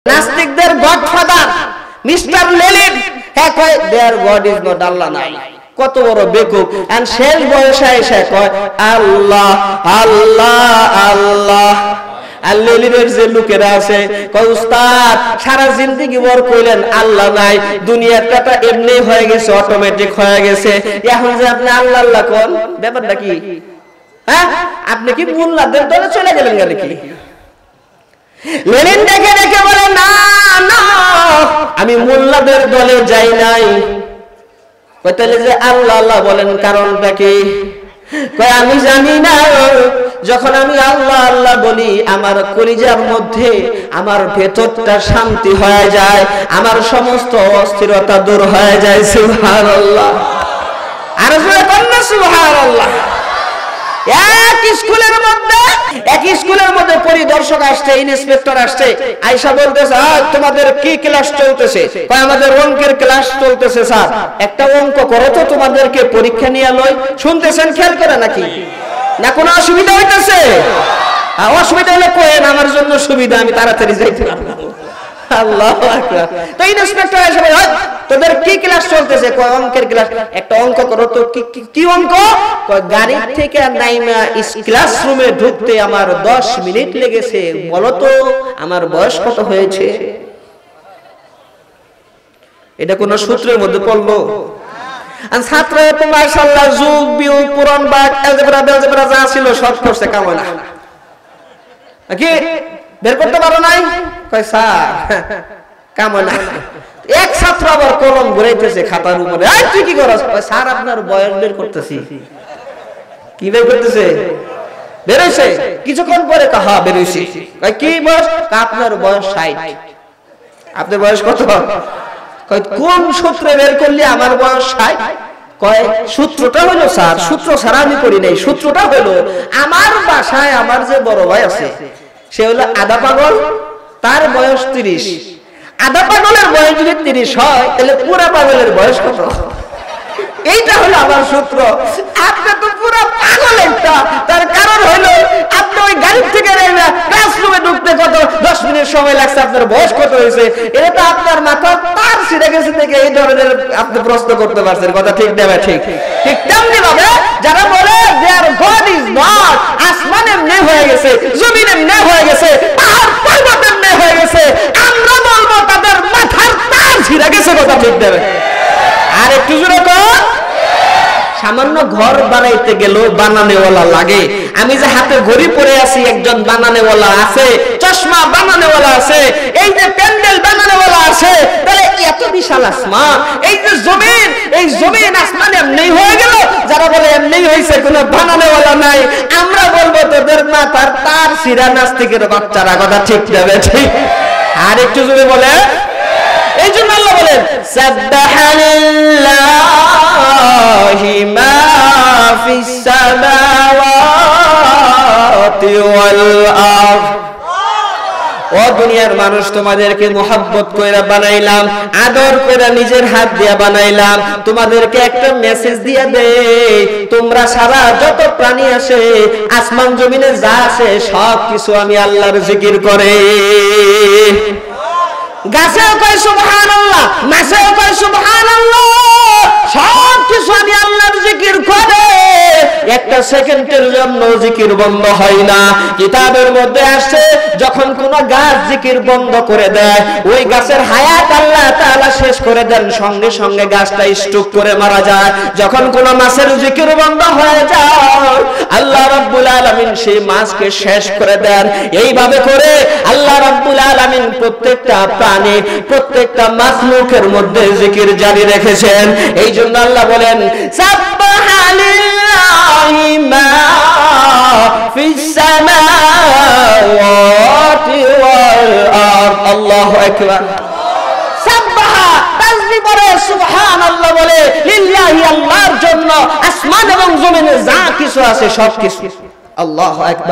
নাস্তিকদের godfather mister Lenin হ্যাঁ কয় দেয়ার গড ইজ নট আল্লাহ নাই। কত বড় বেকুব। এন্ড শেষ বয়সে এসে কয় আল্লাহ আল্লাহ আল্লাহ। আর লেনিনের যে লোকেরা আছে কয় উস্তাদ সারা জিন্দেগি ভর কইলেন আল্লাহ নাই, দুনিয়াটা এমনি হয়ে গেছে, অটোমেটিক হয়ে গেছে, এখন যে আপনি আল্লাহ আল্লাহ কোন ব্যাপারটা কি? হ্যাঁ আপনি কি মোল্লাদের দলে চলে গেলেন গেলে কি? লেনিন দেখে দেখে বলে না না আমি মোল্লাদের দলে যাই নাই। কয় তাহলে যে আল্লাহ আল্লাহ বলেন কারণটা কি? কয় আমি জানি না, যখন আমি আল্লাহ আল্লাহ বলি আমার কলিজার মধ্যে আমার ভেতরটা শান্তি হয়ে যায়, আমার সমস্ত অস্থিরতা দূর হয়ে যায়। সুবহানাল্লাহ। আর জোরে বলেন না সুবহানাল্লাহ। এক স্কুলের মধ্যে পরিদর্শক আসছে, ইন্সপেক্টর আসছে, আয়েশা বলতেছে তোমাদের কি ক্লাস চলতেছে? কয় আমাদের অঙ্কের ক্লাস চলতেছে স্যার। একটা অঙ্ক করো তো তোমাদেরকে পরীক্ষা নিয়ে লই। শুনতেছেন খেয়াল করে নাকি? না কোনো অসুবিধা হইতেছে? অসুবিধা হলে কোয়েন, আমার জন্য সুবিধা, আমি তাড়াতাড়ি যাইতে পারবো। আল্লাহু আকবার। তো ইন্সপেক্টর এসে বলে তোদের কি ক্লাস চলতেছে? কয় অঙ্কের ক্লাস। একটা অঙ্ক করো তো। কি অঙ্ক? কয় গাড়ি থেকে নাইমা ক্লাসরুমে ঢুকতে আমার 10 মিনিট লেগেছে, বলো তো আমার বয়স কত হয়েছে? এটা কোন সূত্রের মধ্যে পড়লো? আর ছাত্র তো মাশাআল্লাহ যুগ বিয়োগ পুরাণ বাদ এলজেব্রা যা ছিল সব করছে কামনা। কি বের করতে পারো নাই? কয় স্যার কামনা। এক ছাত্র আবার কলম ঘুরাইতেছে খাতার উপরে। এই তুই কি করছ? কয় স্যার আপনার বয়স বের করতেছি। কি বের করতেছে? বের হইছে। কিছুক্ষণ পরে কহা বের হইছে। কয় কি বয়স? আপনার বয়স 60। আপনার বয়স কত? কয় কোন সূত্রে বের করলি আমার বয়স 60? কয় সূত্রটা হলো স্যার, সূত্র ছাড়া আমি করি নাই, সূত্রটা হলো আমার বাসায় আমার যে বড় ভাই আছে সে হলো আধা পাগল, তার বয়স 30। আধা পাগলের বয়স যদি 30 হয় তাহলে পুরা পাগলের বয়স কত? এইটা হলো আমার সূত্র। আপনি তো পুরা পাগল একটা। তার কারণ হলো আপনি ওই গাড়ি থেকে ক্লাসরুমে ঢুকতে কত 10 মিনিট সময় লাগছে, আপনার বয়স কত হয়েছে এটা তো আপনার মাথা তার ছিঁড়ে গেছে থেকে এই ধরনের আপনি প্রশ্ন করতে পারছেন। কথা ঠিক না? ঠিক ঠিক তেমনি ভাবে যারা বলে দেয়ার গড ইজ নট, আসমান এমনি হয়ে গেছে, জমিন এমনি হয়ে গেছে, পাহাড় পর্বত এমনি হয়ে গেছে, আমরা বলবো তাদের মাথার তার ছিঁড়ে গেছে। কথা ঠিক না? আর একটু জোরে কর। সামান্য ঘর বানাইতে গেলেও বানানেওয়ালা লাগে। আমি যে হাতে ঘড়ি পরে আছি একজন বানানেওয়ালা আছে, চশমা বানানেওয়ালা আছে, এই যে প্যান্ডেল বানানেওয়ালা আছে, তাহলে এত বিশাল আসমান, এই যে জমিন, এই জমিন আসমান এমনি হয়ে গেল। যারা বলে এমনি হয়েছে, কোনো বানানেওয়ালা নাই, আমরা বলবো তোদের মাথার তার ছিঁড়া নাস্তিকের বাচ্চারা। কথা ঠিক যাবে? ঠিক। আর একটু জোরে বলে। এই জন্য আল্লাহ বলেন সাব্বাহালিল্লাহি মা ফিস সামাওয়াতি ওয়াল আরদ। ও দুনিয়ার মানুষ, তোমাদেরকে মোহাব্বত কইরা বানাইলাম, আদর কইরা নিজের হাত দিয়া বানাইলাম, তোমাদেরকে একটা মেসেজ দিয়া দেই, তোমরা সারা যত প্রাণী আছে আসমান জমিনে যা আছে সব কিছু আমি আল্লাহর জিকির করে। গাছেও কয় সুবহানাল্লাহ, মাছেও কয় সুবহানাল্লাহ, সব কিছু আমি আল্লাহর জিকির করে। একটা সেকেন্ডের জন্য জিকির বন্ধ হয় না। কিতাবের মধ্যে আসছে যখন কোন গাছ জিকির বন্ধ করে দেয়, ওই গাছের হায়াত আল্লাহ তাআলা শেষ করে দেন, সঙ্গে সঙ্গে গাছটা স্ট্রোক করে মারা যায়। যখন কোন মাছের জিকির বন্ধ হয়ে যায়, আল্লাহ রাব্বুল আলামিন সেই মাছকে শেষ করে দেন। এইভাবে করে আল্লাহ রাব্বুল আলামিন প্রত্যেকটা প্রাণী, প্রত্যেকটা মাখলুকের মধ্যে জিকির জারি রেখেছেন। এই জন্য আল্লাহ বলেন সাব্বাহালিল্লাহি মা ফিস সামাওয়াতি ওয়াল আরদ। আল্লাহু আকবার। সাব্বাহা তাসবিহ করে সুবহানাল্লাহ বলে লিল্লাহি, আল্লাহর জন্য আসমান এবং জমিনে যা কিছু আছে সব কিছু। আল্লাহু আকবার।